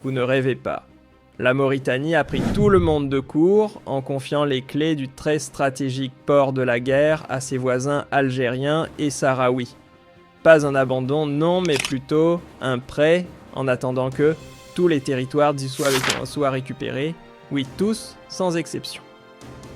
Vous ne rêvez pas. La Mauritanie a pris tout le monde de court en confiant les clés du très stratégique port de la guerre à ses voisins algériens et sahraouis. Pas un abandon, non, mais plutôt un prêt, en attendant que tous les territoires soient récupérés. Oui, tous, sans exception.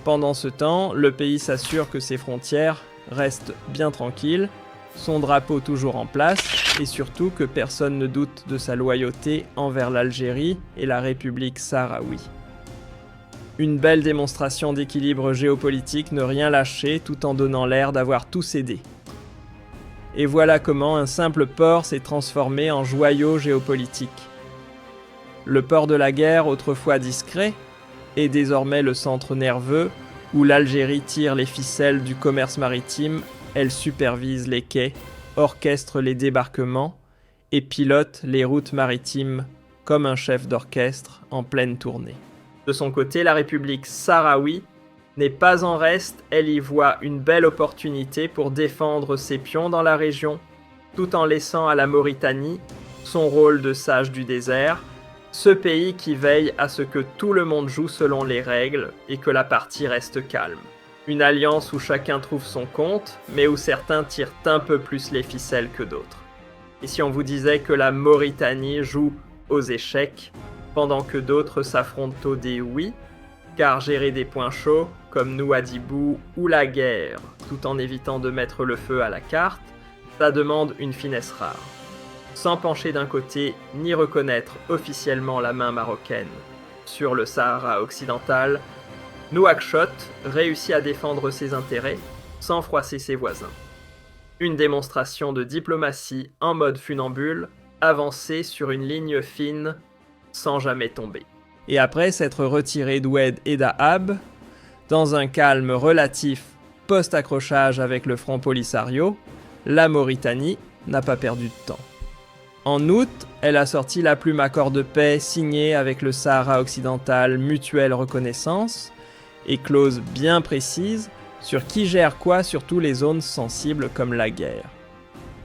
Pendant ce temps, le pays s'assure que ses frontières restent bien tranquilles, son drapeau toujours en place, et surtout que personne ne doute de sa loyauté envers l'Algérie et la République sahraoui. Une belle démonstration d'équilibre géopolitique, ne rien lâcher tout en donnant l'air d'avoir tout cédé. Et voilà comment un simple port s'est transformé en joyau géopolitique. Le port de la guerre, autrefois discret, est désormais le centre nerveux où l'Algérie tire les ficelles du commerce maritime, elle supervise les quais, orchestre les débarquements et pilote les routes maritimes comme un chef d'orchestre en pleine tournée. De son côté, la République sahraoui n'est pas en reste, elle y voit une belle opportunité pour défendre ses pions dans la région, tout en laissant à la Mauritanie son rôle de sage du désert, ce pays qui veille à ce que tout le monde joue selon les règles et que la partie reste calme. Une alliance où chacun trouve son compte, mais où certains tirent un peu plus les ficelles que d'autres. Et si on vous disait que la Mauritanie joue aux échecs, pendant que d'autres s'affrontent au dé oui, car gérer des points chauds, comme Nouadhibou ou la guerre, tout en évitant de mettre le feu à la carte, ça demande une finesse rare. Sans pencher d'un côté, ni reconnaître officiellement la main marocaine sur le Sahara occidental, Nouakchott réussit à défendre ses intérêts sans froisser ses voisins. Une démonstration de diplomatie en mode funambule, avancée sur une ligne fine sans jamais tomber. Et après s'être retiré d'Oued et d'Ahab, dans un calme relatif post-accrochage avec le Front Polisario, la Mauritanie n'a pas perdu de temps. En août, elle a sorti la plume accord de paix signé avec le Sahara occidental mutuelle reconnaissance et clause bien précise sur qui gère quoi sur toutes les zones sensibles comme la guerre.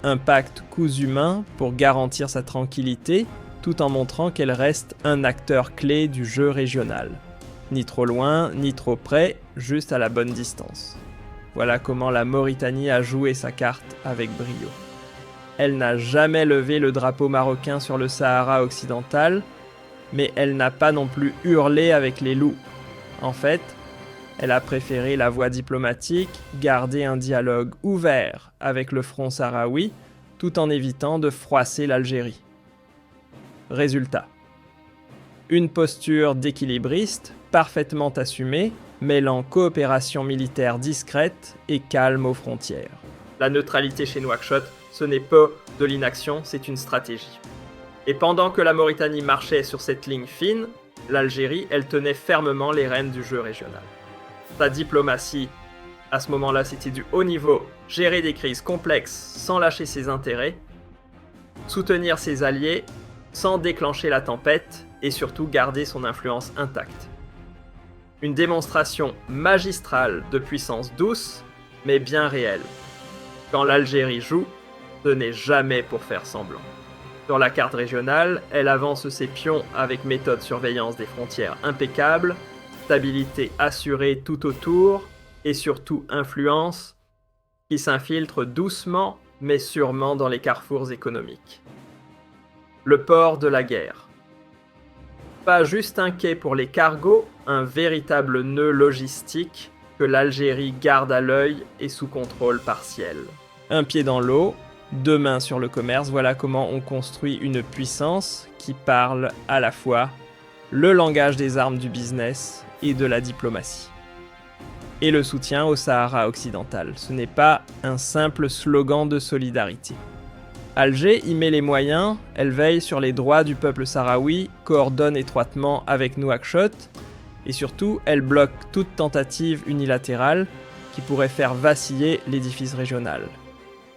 Un pacte cousu main pour garantir sa tranquillité tout en montrant qu'elle reste un acteur clé du jeu régional. Ni trop loin, ni trop près, juste à la bonne distance. Voilà comment la Mauritanie a joué sa carte avec brio. Elle n'a jamais levé le drapeau marocain sur le Sahara occidental, mais elle n'a pas non plus hurlé avec les loups. En fait, elle a préféré la voie diplomatique, garder un dialogue ouvert avec le front sahraoui, tout en évitant de froisser l'Algérie. Résultat. Une posture d'équilibriste, parfaitement assumée, mêlant coopération militaire discrète et calme aux frontières. La neutralité chez Nouakchott, ce n'est pas de l'inaction, c'est une stratégie. Et pendant que la Mauritanie marchait sur cette ligne fine, l'Algérie, elle tenait fermement les rênes du jeu régional. Sa diplomatie, à ce moment-là, c'était du haut niveau, gérer des crises complexes sans lâcher ses intérêts, soutenir ses alliés sans déclencher la tempête et surtout garder son influence intacte. Une démonstration magistrale de puissance douce, mais bien réelle. Quand l'Algérie joue, ce n'est jamais pour faire semblant. Sur la carte régionale, elle avance ses pions avec méthode surveillance des frontières impeccable, stabilité assurée tout autour et surtout influence qui s'infiltre doucement mais sûrement dans les carrefours économiques. Le port de la guerre. Pas juste un quai pour les cargos, un véritable nœud logistique que l'Algérie garde à l'œil et sous contrôle partiel. Un pied dans l'eau, deux mains sur le commerce, voilà comment on construit une puissance qui parle à la fois le langage des armes du business et de la diplomatie. Et le soutien au Sahara occidental, ce n'est pas un simple slogan de solidarité. Alger y met les moyens, elle veille sur les droits du peuple sahraoui, coordonne étroitement avec Nouakchott, et surtout, elle bloque toute tentative unilatérale qui pourrait faire vaciller l'édifice régional.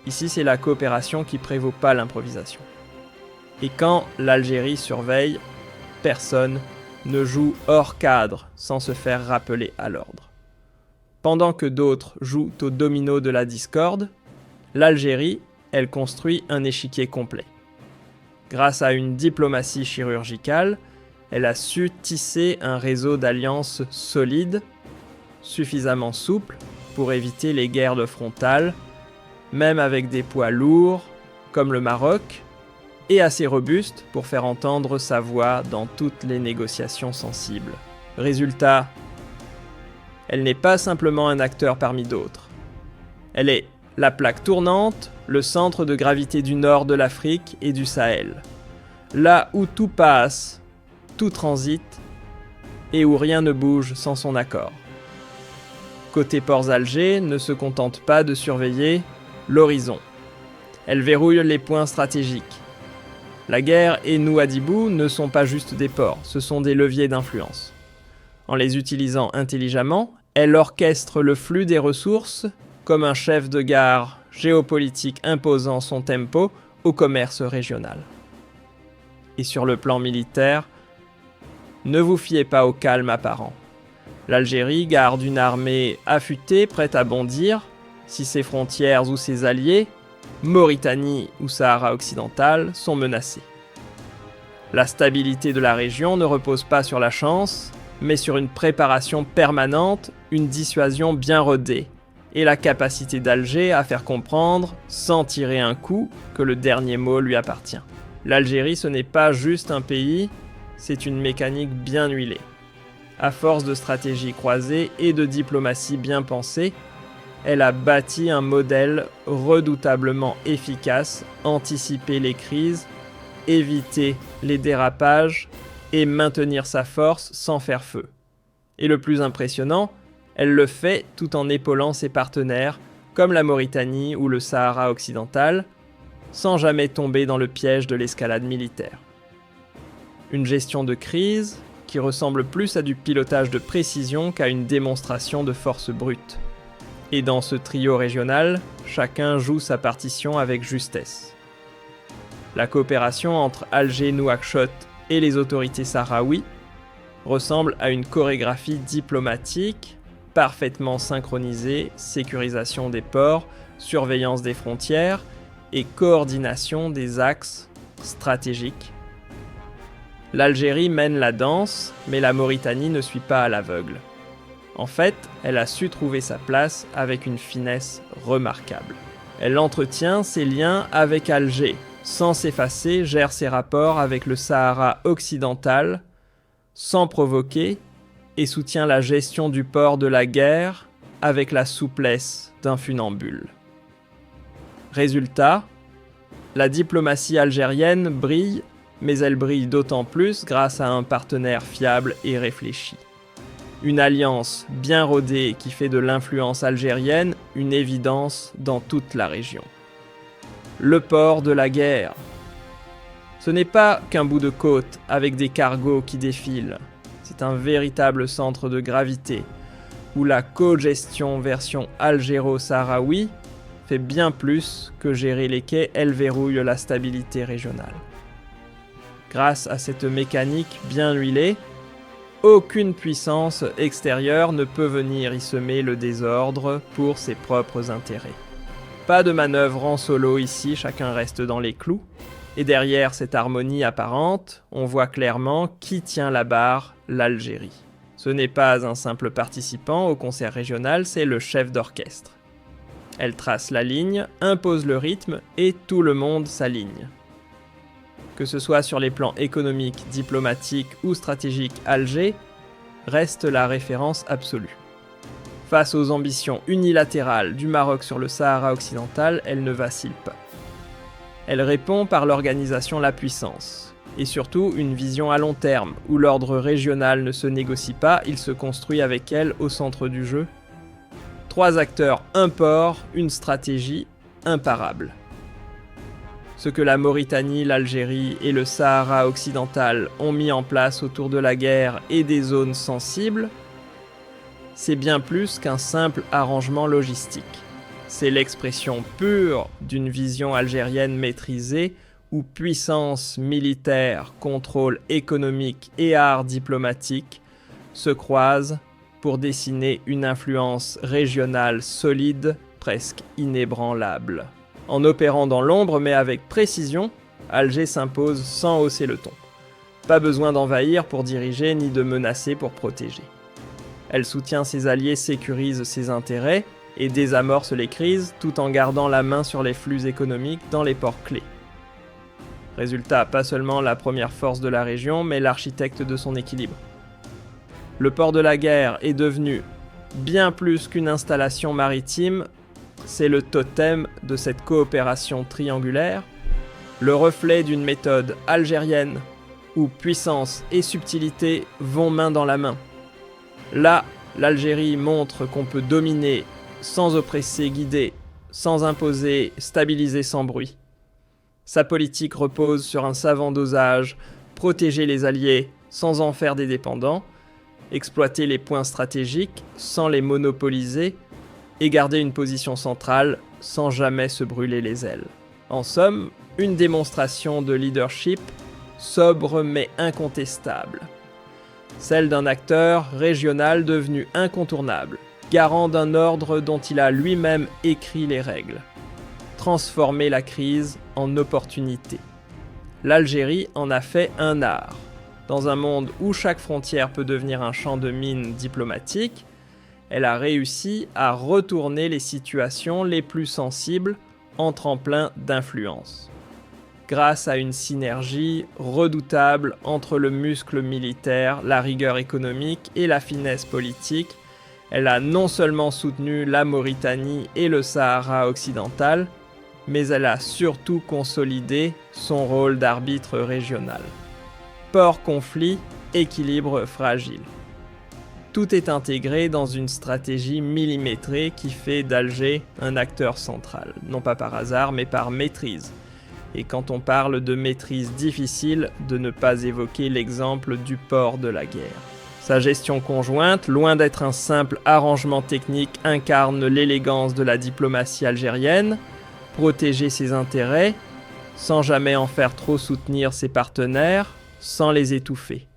Ici, c'est la coopération qui prévaut pas l'improvisation. Et quand l'Algérie surveille, personne ne joue hors cadre sans se faire rappeler à l'ordre. Pendant que d'autres jouent au domino de la discorde, l'Algérie, elle construit un échiquier complet. Grâce à une diplomatie chirurgicale, elle a su tisser un réseau d'alliances solides, suffisamment souple pour éviter les guerres de frontale, même avec des poids lourds comme le Maroc, et assez robuste pour faire entendre sa voix dans toutes les négociations sensibles. Résultat, elle n'est pas simplement un acteur parmi d'autres. Elle est la plaque tournante, le centre de gravité du nord de l'Afrique et du Sahel. Là où tout passe, tout transite, et où rien ne bouge sans son accord. Côté ports Alger ne se contente pas de surveiller l'horizon. Elle verrouille les points stratégiques. La guerre et Nouadhibou ne sont pas juste des ports, ce sont des leviers d'influence. En les utilisant intelligemment, elle orchestre le flux des ressources comme un chef de gare géopolitique imposant son tempo au commerce régional. Et sur le plan militaire, ne vous fiez pas au calme apparent. L'Algérie garde une armée affûtée, prête à bondir, si ses frontières ou ses alliés, Mauritanie ou Sahara occidental, sont menacés. La stabilité de la région ne repose pas sur la chance, mais sur une préparation permanente, une dissuasion bien rodée, et la capacité d'Alger à faire comprendre, sans tirer un coup, que le dernier mot lui appartient. L'Algérie, ce n'est pas juste un pays, c'est une mécanique bien huilée. À force de stratégies croisées et de diplomatie bien pensée, elle a bâti un modèle redoutablement efficace, anticiper les crises, éviter les dérapages et maintenir sa force sans faire feu. Et le plus impressionnant, elle le fait tout en épaulant ses partenaires, comme la Mauritanie ou le Sahara occidental, sans jamais tomber dans le piège de l'escalade militaire. Une gestion de crise qui ressemble plus à du pilotage de précision qu'à une démonstration de force brute. Et dans ce trio régional, chacun joue sa partition avec justesse. La coopération entre Alger, Nouakchott et les autorités sahraouies ressemble à une chorégraphie diplomatique parfaitement synchronisée, sécurisation des ports, surveillance des frontières et coordination des axes stratégiques. L'Algérie mène la danse, mais la Mauritanie ne suit pas à l'aveugle. En fait, elle a su trouver sa place avec une finesse remarquable. Elle entretient ses liens avec Alger, sans s'effacer, gère ses rapports avec le Sahara occidental, sans provoquer, et soutient la gestion du port de la guerre avec la souplesse d'un funambule. Résultat, la diplomatie algérienne brille, mais elle brille d'autant plus grâce à un partenaire fiable et réfléchi. Une alliance bien rodée qui fait de l'influence algérienne une évidence dans toute la région. Le port de la guerre. Ce n'est pas qu'un bout de côte avec des cargos qui défilent. C'est un véritable centre de gravité où la cogestion version algéro-sahraoui fait bien plus que gérer les quais, elle verrouille la stabilité régionale. Grâce à cette mécanique bien huilée, aucune puissance extérieure ne peut venir y semer le désordre pour ses propres intérêts. Pas de manœuvre en solo ici, chacun reste dans les clous. Et derrière cette harmonie apparente, on voit clairement qui tient la barre, l'Algérie. Ce n'est pas un simple participant au concert régional, c'est le chef d'orchestre. Elle trace la ligne, impose le rythme et tout le monde s'aligne. Que ce soit sur les plans économiques, diplomatiques ou stratégiques, Alger reste la référence absolue. Face aux ambitions unilatérales du Maroc sur le Sahara occidental, elle ne vacille pas. Elle répond par l'organisation la puissance, et surtout une vision à long terme, où l'ordre régional ne se négocie pas, il se construit avec elle au centre du jeu. 3 acteurs, un port, une stratégie imparable. Ce que la Mauritanie, l'Algérie et le Sahara occidental ont mis en place autour de la guerre et des zones sensibles, c'est bien plus qu'un simple arrangement logistique. C'est l'expression pure d'une vision algérienne maîtrisée où puissance militaire, contrôle économique et art diplomatique se croisent pour dessiner une influence régionale solide, presque inébranlable. En opérant dans l'ombre mais avec précision, Alger s'impose sans hausser le ton. Pas besoin d'envahir pour diriger ni de menacer pour protéger. Elle soutient ses alliés, sécurise ses intérêts et désamorce les crises tout en gardant la main sur les flux économiques dans les ports clés. Résultat, pas seulement la première force de la région, mais l'architecte de son équilibre. Le port de la guerre est devenu bien plus qu'une installation maritime, c'est le totem de cette coopération triangulaire, le reflet d'une méthode algérienne où puissance et subtilité vont main dans la main. Là, l'Algérie montre qu'on peut dominer sans oppresser, guider, sans imposer, stabiliser sans bruit. Sa politique repose sur un savant dosage, protéger les alliés sans en faire des dépendants, exploiter les points stratégiques sans les monopoliser et garder une position centrale sans jamais se brûler les ailes. En somme, une démonstration de leadership sobre mais incontestable. Celle d'un acteur régional devenu incontournable, garant d'un ordre dont il a lui-même écrit les règles. Transformer la crise en opportunité. L'Algérie en a fait un art. Dans un monde où chaque frontière peut devenir un champ de mine diplomatique, elle a réussi à retourner les situations les plus sensibles en tremplin d'influence. Grâce à une synergie redoutable entre le muscle militaire, la rigueur économique et la finesse politique, elle a non seulement soutenu la Mauritanie et le Sahara occidental, mais elle a surtout consolidé son rôle d'arbitre régional. Port conflit, équilibre fragile. Tout est intégré dans une stratégie millimétrée qui fait d'Alger un acteur central, non pas par hasard, mais par maîtrise. Et quand on parle de maîtrise difficile, de ne pas évoquer l'exemple du port de la guerre. Sa gestion conjointe, loin d'être un simple arrangement technique, incarne l'élégance de la diplomatie algérienne, protéger ses intérêts, sans jamais en faire trop soutenir ses partenaires, sans les étouffer,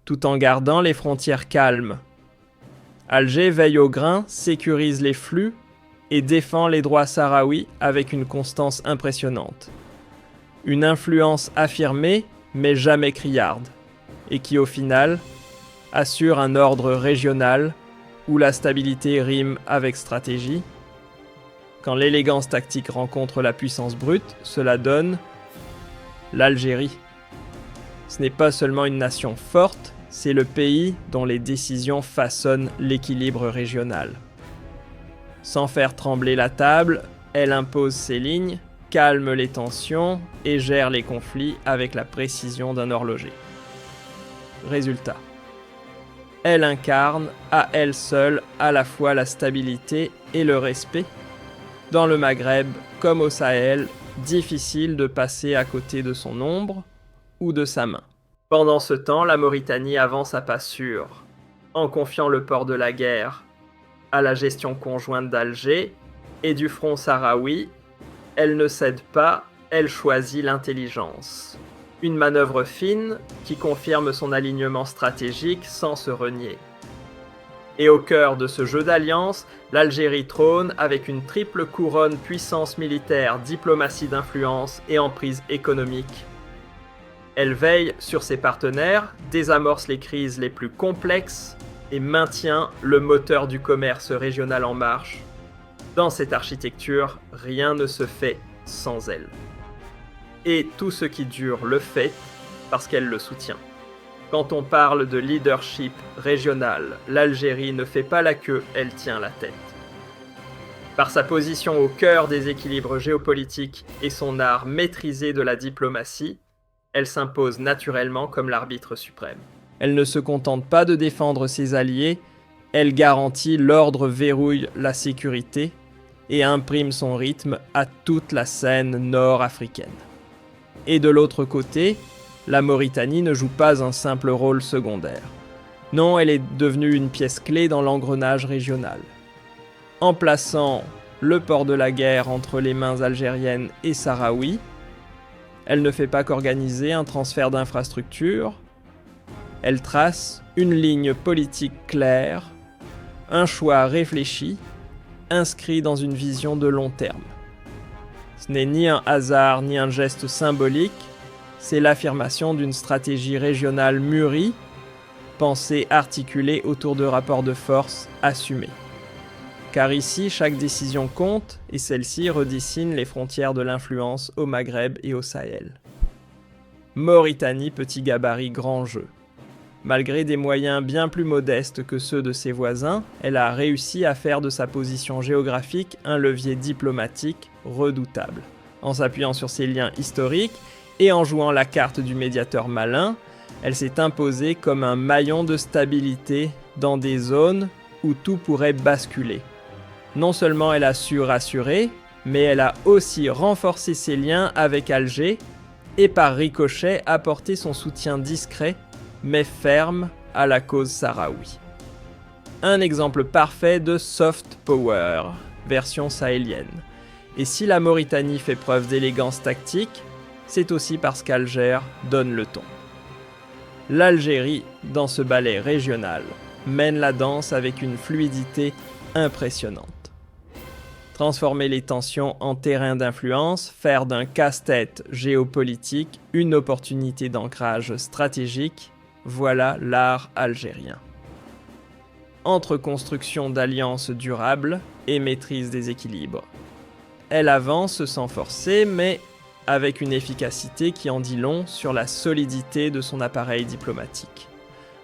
tout en gardant les frontières calmes. Alger veille au grain, sécurise les flux et défend les droits sahraouis avec une constance impressionnante. Une influence affirmée, mais jamais criarde, et qui au final assure un ordre régional où la stabilité rime avec stratégie. Quand l'élégance tactique rencontre la puissance brute, cela donne l'Algérie. Ce n'est pas seulement une nation forte, c'est le pays dont les décisions façonnent l'équilibre régional. Sans faire trembler la table, elle impose ses lignes, calme les tensions et gère les conflits avec la précision d'un horloger. Résultat. Elle incarne, à elle seule, à la fois la stabilité et le respect. Dans le Maghreb, comme au Sahel, difficile de passer à côté de son ombre ou de sa main. Pendant ce temps, la Mauritanie avance à pas sûrs, en confiant le port de la guerre à la gestion conjointe d'Alger et du front sahraoui. Elle ne cède pas, elle choisit l'intelligence. Une manœuvre fine qui confirme son alignement stratégique sans se renier. Et au cœur de ce jeu d'alliance, l'Algérie trône avec une triple couronne puissance militaire, diplomatie d'influence et emprise économique. Elle veille sur ses partenaires, désamorce les crises les plus complexes et maintient le moteur du commerce régional en marche. Dans cette architecture, rien ne se fait sans elle. Et tout ce qui dure le fait parce qu'elle le soutient. Quand on parle de leadership régional, l'Algérie ne fait pas la queue, elle tient la tête. Par sa position au cœur des équilibres géopolitiques et son art maîtrisé de la diplomatie, elle s'impose naturellement comme l'arbitre suprême. Elle ne se contente pas de défendre ses alliés, elle garantit l'ordre, verrouille la sécurité et imprime son rythme à toute la scène nord-africaine. Et de l'autre côté, la Mauritanie ne joue pas un simple rôle secondaire. Non, elle est devenue une pièce clé dans l'engrenage régional. En plaçant le port de la guerre entre les mains algériennes et sahraouis, elle ne fait pas qu'organiser un transfert d'infrastructures, elle trace une ligne politique claire, un choix réfléchi, inscrit dans une vision de long terme. Ce n'est ni un hasard ni un geste symbolique, c'est l'affirmation d'une stratégie régionale mûrie, pensée articulée autour de rapports de force assumés. Car ici, chaque décision compte et celle-ci redessine les frontières de l'influence au Maghreb et au Sahel. Mauritanie, petit gabarit, grand jeu. Malgré des moyens bien plus modestes que ceux de ses voisins, elle a réussi à faire de sa position géographique un levier diplomatique redoutable. En s'appuyant sur ses liens historiques et en jouant la carte du médiateur malin, elle s'est imposée comme un maillon de stabilité dans des zones où tout pourrait basculer. Non seulement elle a su rassurer, mais elle a aussi renforcé ses liens avec Alger et par ricochet apporté son soutien discret mais ferme à la cause sahraoui. Un exemple parfait de soft power, version sahélienne. Et si la Mauritanie fait preuve d'élégance tactique, c'est aussi parce qu'Alger donne le ton. L'Algérie, dans ce ballet régional, mène la danse avec une fluidité impressionnante. Transformer les tensions en terrain d'influence, faire d'un casse-tête géopolitique une opportunité d'ancrage stratégique, voilà l'art algérien. Entre construction d'alliances durables et maîtrise des équilibres. Elle avance sans forcer, mais avec une efficacité qui en dit long sur la solidité de son appareil diplomatique.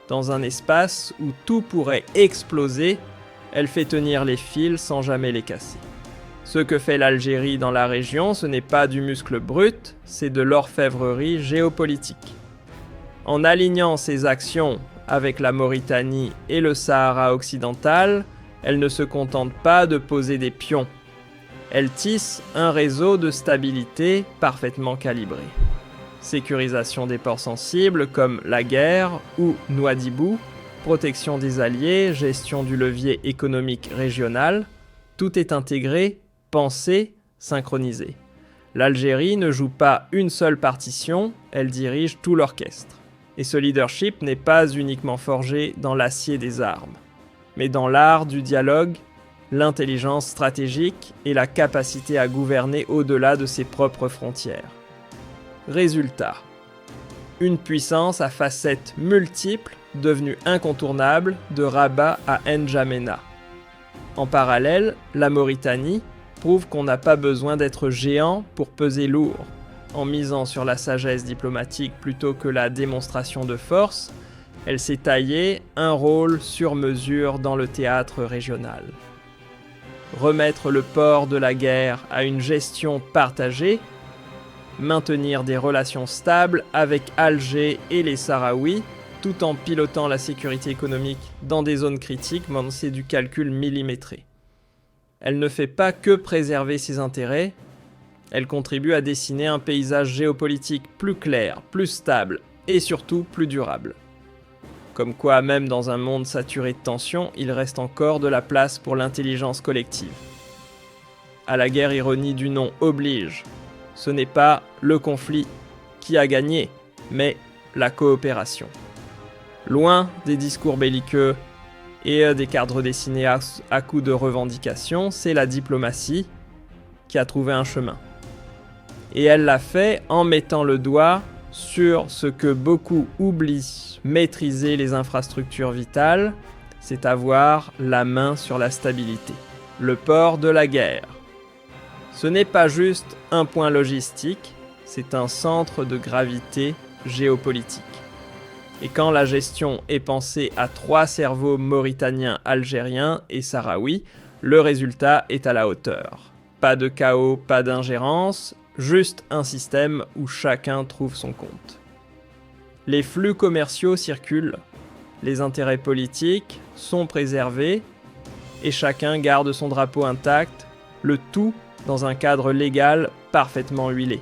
Dans un espace où tout pourrait exploser, elle fait tenir les fils sans jamais les casser. Ce que fait l'Algérie dans la région, ce n'est pas du muscle brut, c'est de l'orfèvrerie géopolitique. En alignant ses actions avec la Mauritanie et le Sahara occidental, elle ne se contente pas de poser des pions. Elle tisse un réseau de stabilité parfaitement calibré. Sécurisation des ports sensibles comme la guerre ou Nouadhibou, protection des alliés, gestion du levier économique régional, tout est intégré, pensé, synchronisé. L'Algérie ne joue pas une seule partition, elle dirige tout l'orchestre. Et ce leadership n'est pas uniquement forgé dans l'acier des armes, mais dans l'art du dialogue, l'intelligence stratégique et la capacité à gouverner au-delà de ses propres frontières. Résultat, une puissance à facettes multiples devenue incontournable de Rabat à N'Djamena. En parallèle, la Mauritanie prouve qu'on n'a pas besoin d'être géant pour peser lourd. En misant sur la sagesse diplomatique plutôt que la démonstration de force, elle s'est taillée un rôle sur mesure dans le théâtre régional. Remettre le port de la guerre à une gestion partagée, maintenir des relations stables avec Alger et les Sahraouis, tout en pilotant la sécurité économique dans des zones critiques, c'est du calcul millimétré. Elle ne fait pas que préserver ses intérêts, elle contribue à dessiner un paysage géopolitique plus clair, plus stable et surtout plus durable. Comme quoi, même dans un monde saturé de tensions, il reste encore de la place pour l'intelligence collective. À la guerre, ironie du nom oblige. Ce n'est pas le conflit qui a gagné, mais la coopération. Loin des discours belliqueux et des cadres dessinés à coups de revendications, c'est la diplomatie qui a trouvé un chemin. Et elle l'a fait en mettant le doigt sur ce que beaucoup oublient, maîtriser les infrastructures vitales, c'est avoir la main sur la stabilité. Le port de la guerre. Ce n'est pas juste un point logistique, c'est un centre de gravité géopolitique. Et quand la gestion est pensée à 3 cerveaux mauritaniens, algériens et sahraouis, le résultat est à la hauteur. Pas de chaos, pas d'ingérence, juste un système où chacun trouve son compte. Les flux commerciaux circulent, les intérêts politiques sont préservés et chacun garde son drapeau intact, le tout dans un cadre légal parfaitement huilé.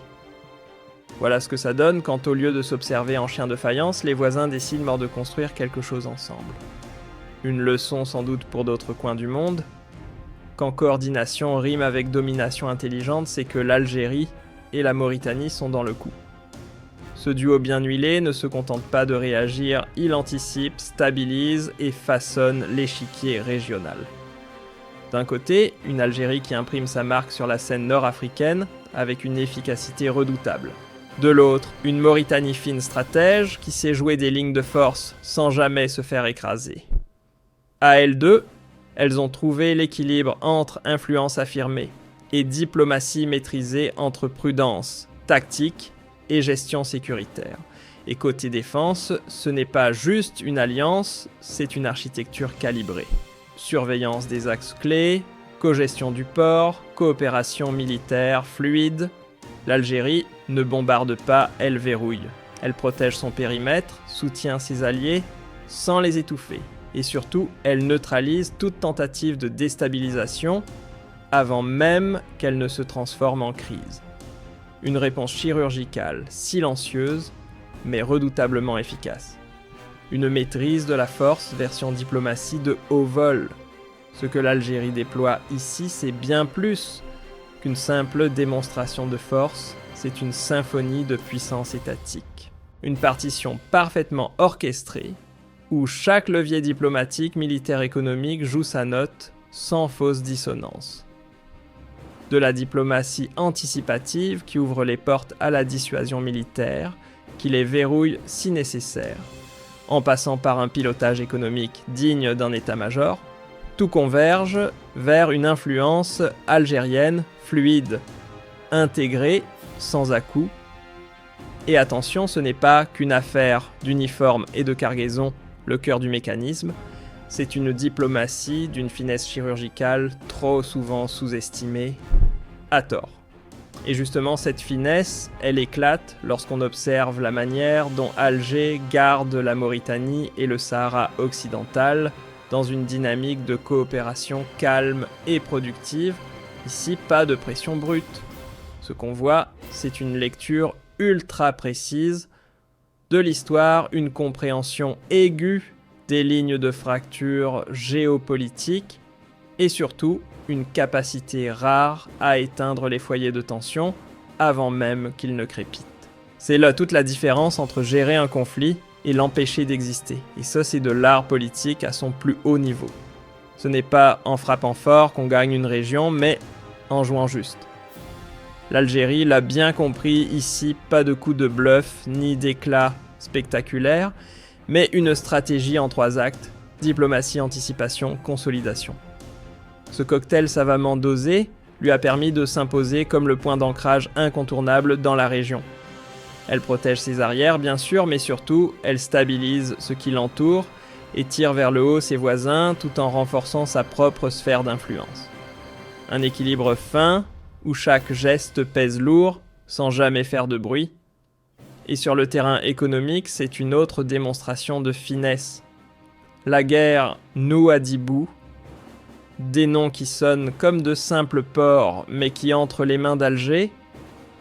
Voilà ce que ça donne quand au lieu de s'observer en chien de faïence, les voisins décident de construire quelque chose ensemble. Une leçon sans doute pour d'autres coins du monde. Quand coordination rime avec domination intelligente, c'est que l'Algérie et la Mauritanie sont dans le coup. Ce duo bien huilé ne se contente pas de réagir, il anticipe, stabilise et façonne l'échiquier régional. D'un côté, une Algérie qui imprime sa marque sur la scène nord-africaine avec une efficacité redoutable. De l'autre, une Mauritanie fine stratège qui sait jouer des lignes de force sans jamais se faire écraser. À elles deux, elles ont trouvé l'équilibre entre influence affirmée et diplomatie maîtrisée entre prudence, tactique et gestion sécuritaire. Et côté défense, ce n'est pas juste une alliance, c'est une architecture calibrée. Surveillance des axes clés, cogestion du port, coopération militaire fluide. L'Algérie ne bombarde pas, elle verrouille. Elle protège son périmètre, soutient ses alliés, sans les étouffer. Et surtout, elle neutralise toute tentative de déstabilisation avant même qu'elle ne se transforme en crise. Une réponse chirurgicale, silencieuse, mais redoutablement efficace. Une maîtrise de la force version diplomatie de haut vol. Ce que l'Algérie déploie ici, c'est bien plus qu'une simple démonstration de force, c'est une symphonie de puissance étatique. Une partition parfaitement orchestrée, où chaque levier diplomatique, militaire, économique joue sa note sans fausse dissonance. De la diplomatie anticipative qui ouvre les portes à la dissuasion militaire, qui les verrouille si nécessaire, en passant par un pilotage économique digne d'un état-major, tout converge vers une influence algérienne fluide, intégrée, sans à-coups. Et attention, ce n'est pas qu'une affaire d'uniforme et de cargaison, le cœur du mécanisme, c'est une diplomatie d'une finesse chirurgicale trop souvent sous-estimée, à tort. Et justement, cette finesse, elle éclate lorsqu'on observe la manière dont Alger garde la Mauritanie et le Sahara occidental dans une dynamique de coopération calme et productive. Ici, pas de pression brute. Ce qu'on voit, c'est une lecture ultra précise de l'histoire, une compréhension aiguë des lignes de fracture géopolitiques et surtout une capacité rare à éteindre les foyers de tension avant même qu'ils ne crépitent. C'est là toute la différence entre gérer un conflit et l'empêcher d'exister. Et ça, c'est de l'art politique à son plus haut niveau. Ce n'est pas en frappant fort qu'on gagne une région, mais en jouant juste. L'Algérie l'a bien compris ici, pas de coup de bluff ni d'éclat spectaculaire, mais une stratégie en 3 actes, diplomatie, anticipation, consolidation. Ce cocktail savamment dosé lui a permis de s'imposer comme le point d'ancrage incontournable dans la région. Elle protège ses arrières bien sûr, mais surtout, elle stabilise ce qui l'entoure et tire vers le haut ses voisins tout en renforçant sa propre sphère d'influence. Un équilibre fin, où chaque geste pèse lourd, sans jamais faire de bruit. Et sur le terrain économique, c'est une autre démonstration de finesse. La guerre Nouadhibou, des noms qui sonnent comme de simples ports, mais qui entre les mains d'Alger,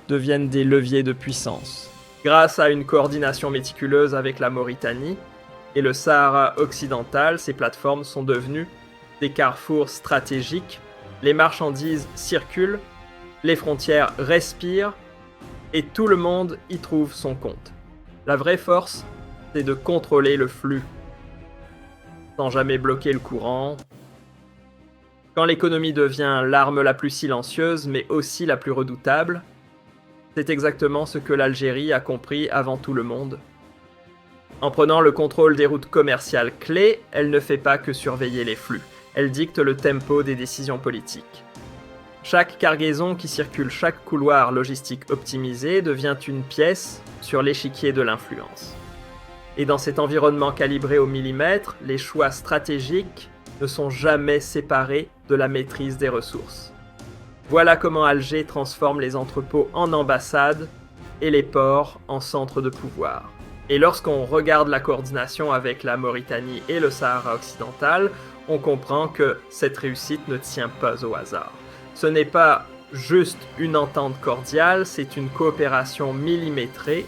deviennent des leviers de puissance. Grâce à une coordination méticuleuse avec la Mauritanie et le Sahara occidental, ces plateformes sont devenues des carrefours stratégiques. Les marchandises circulent, les frontières respirent, et tout le monde y trouve son compte. La vraie force, c'est de contrôler le flux, sans jamais bloquer le courant. Quand l'économie devient l'arme la plus silencieuse, mais aussi la plus redoutable, c'est exactement ce que l'Algérie a compris avant tout le monde. En prenant le contrôle des routes commerciales clés, elle ne fait pas que surveiller les flux, elle dicte le tempo des décisions politiques. Chaque cargaison qui circule, chaque couloir logistique optimisé devient une pièce sur l'échiquier de l'influence. Et dans cet environnement calibré au millimètre, les choix stratégiques ne sont jamais séparés de la maîtrise des ressources. Voilà comment Alger transforme les entrepôts en ambassades et les ports en centres de pouvoir. Et lorsqu'on regarde la coordination avec la Mauritanie et le Sahara occidental, on comprend que cette réussite ne tient pas au hasard. Ce n'est pas juste une entente cordiale, c'est une coopération millimétrée,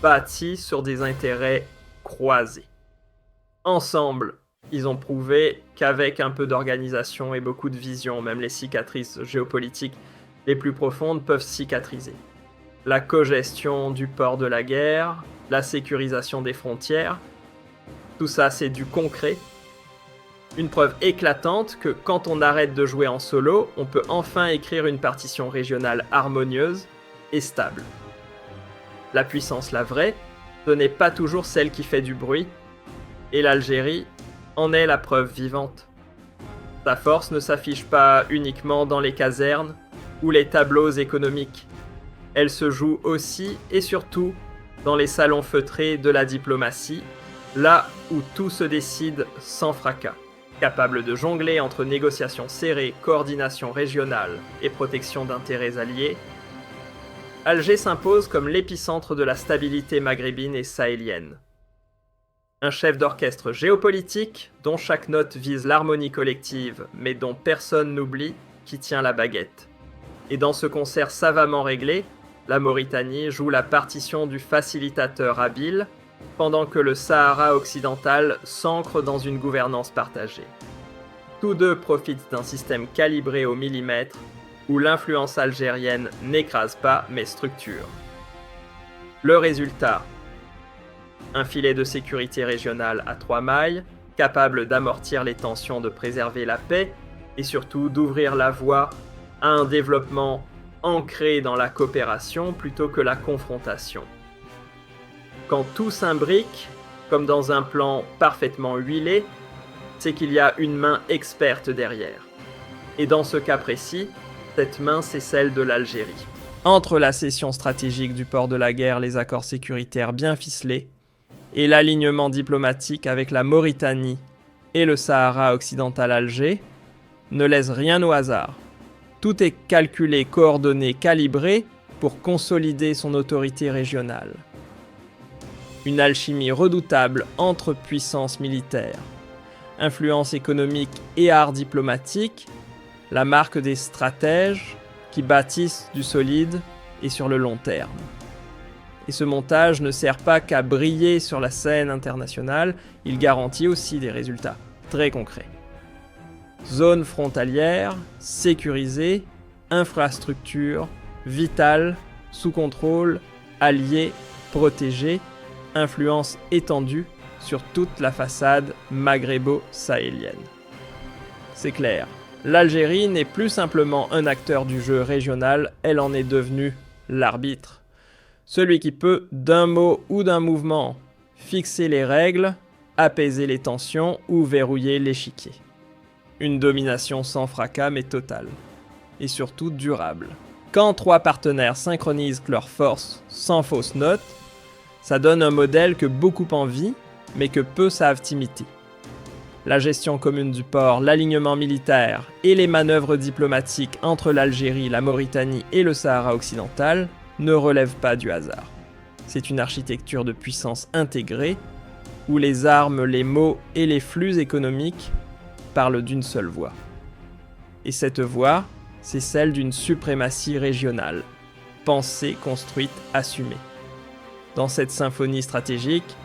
bâtie sur des intérêts croisés. Ensemble, ils ont prouvé qu'avec un peu d'organisation et beaucoup de vision, même les cicatrices géopolitiques les plus profondes peuvent cicatriser. La cogestion du port de la guerre, la sécurisation des frontières, tout ça c'est du concret. Une preuve éclatante que quand on arrête de jouer en solo, on peut enfin écrire une partition régionale harmonieuse et stable. La puissance, la vraie, ce n'est pas toujours celle qui fait du bruit, et l'Algérie en est la preuve vivante. Sa force ne s'affiche pas uniquement dans les casernes ou les tableaux économiques. Elle se joue aussi et surtout dans les salons feutrés de la diplomatie, là où tout se décide sans fracas. Capable de jongler entre négociations serrées, coordination régionale et protection d'intérêts alliés, Alger s'impose comme l'épicentre de la stabilité maghrébine et sahélienne. Un chef d'orchestre géopolitique dont chaque note vise l'harmonie collective, mais dont personne n'oublie qui tient la baguette. Et dans ce concert savamment réglé, la Mauritanie joue la partition du facilitateur habile, pendant que le Sahara occidental s'ancre dans une gouvernance partagée. Tous deux profitent d'un système calibré au millimètre, où l'influence algérienne n'écrase pas mais structure. Le résultat, un filet de sécurité régionale à 3 mailles, capable d'amortir les tensions, de préserver la paix et surtout d'ouvrir la voie à un développement ancré dans la coopération plutôt que la confrontation. Quand tout s'imbrique, comme dans un plan parfaitement huilé, c'est qu'il y a une main experte derrière. Et dans ce cas précis, cette main, c'est celle de l'Algérie. Entre la cession stratégique du port de la guerre, les accords sécuritaires bien ficelés, et l'alignement diplomatique avec la Mauritanie et le Sahara occidental Alger, ne laisse rien au hasard. Tout est calculé, coordonné, calibré pour consolider son autorité régionale. Une alchimie redoutable entre puissances militaires, influence économique et art diplomatique, la marque des stratèges qui bâtissent du solide et sur le long terme. Et ce montage ne sert pas qu'à briller sur la scène internationale, il garantit aussi des résultats très concrets. Zone frontalière, sécurisée, infrastructure, vitale, sous contrôle, alliés, protégés, influence étendue sur toute la façade maghrébo-sahélienne. C'est clair, l'Algérie n'est plus simplement un acteur du jeu régional, elle en est devenue l'arbitre. Celui qui peut, d'un mot ou d'un mouvement, fixer les règles, apaiser les tensions ou verrouiller l'échiquier. Une domination sans fracas mais totale. Et surtout durable. Quand 3 partenaires synchronisent leurs forces sans fausse note, ça donne un modèle que beaucoup envient, mais que peu savent imiter. La gestion commune du port, l'alignement militaire et les manœuvres diplomatiques entre l'Algérie, la Mauritanie et le Sahara occidental ne relèvent pas du hasard. C'est une architecture de puissance intégrée, où les armes, les mots et les flux économiques parlent d'une seule voix. Et cette voix, c'est celle d'une suprématie régionale, pensée, construite, assumée. Dans cette symphonie stratégique,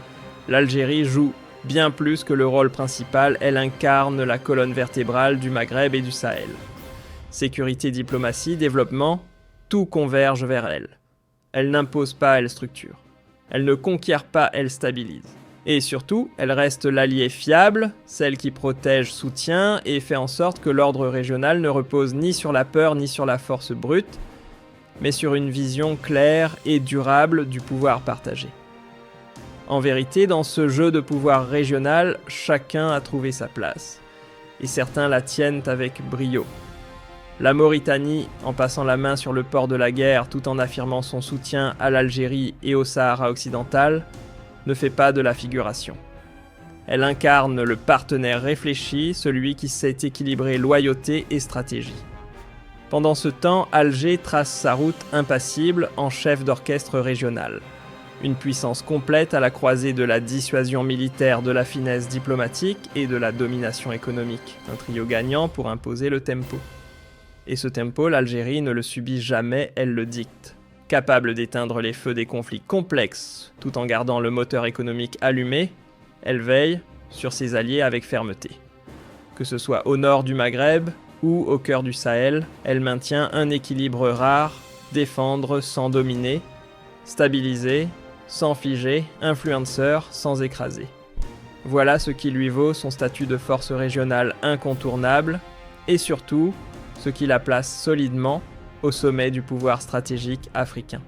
l'Algérie joue bien plus que le rôle principal, elle incarne la colonne vertébrale du Maghreb et du Sahel. Sécurité, diplomatie, développement, tout converge vers elle. Elle n'impose pas, elle structure. Elle ne conquiert pas, elle stabilise. Et surtout, elle reste l'allié fiable, celle qui protège, soutient et fait en sorte que l'ordre régional ne repose ni sur la peur ni sur la force brute, mais sur une vision claire et durable du pouvoir partagé. En vérité, dans ce jeu de pouvoir régional, chacun a trouvé sa place, et certains la tiennent avec brio. La Mauritanie, en passant la main sur le port de la guerre tout en affirmant son soutien à l'Algérie et au Sahara occidental, ne fait pas de la figuration. Elle incarne le partenaire réfléchi, celui qui sait équilibrer loyauté et stratégie. Pendant ce temps, Alger trace sa route impassible en chef d'orchestre régional. Une puissance complète à la croisée de la dissuasion militaire, de la finesse diplomatique et de la domination économique. Un trio gagnant pour imposer le tempo. Et ce tempo, l'Algérie ne le subit jamais, elle le dicte. Capable d'éteindre les feux des conflits complexes tout en gardant le moteur économique allumé, elle veille sur ses alliés avec fermeté. Que ce soit au nord du Maghreb ou au cœur du Sahel, elle maintient un équilibre rare, défendre sans dominer, stabiliser sans figer, influenceur sans écraser. Voilà ce qui lui vaut son statut de force régionale incontournable, et surtout, ce qui la place solidement au sommet du pouvoir stratégique africain.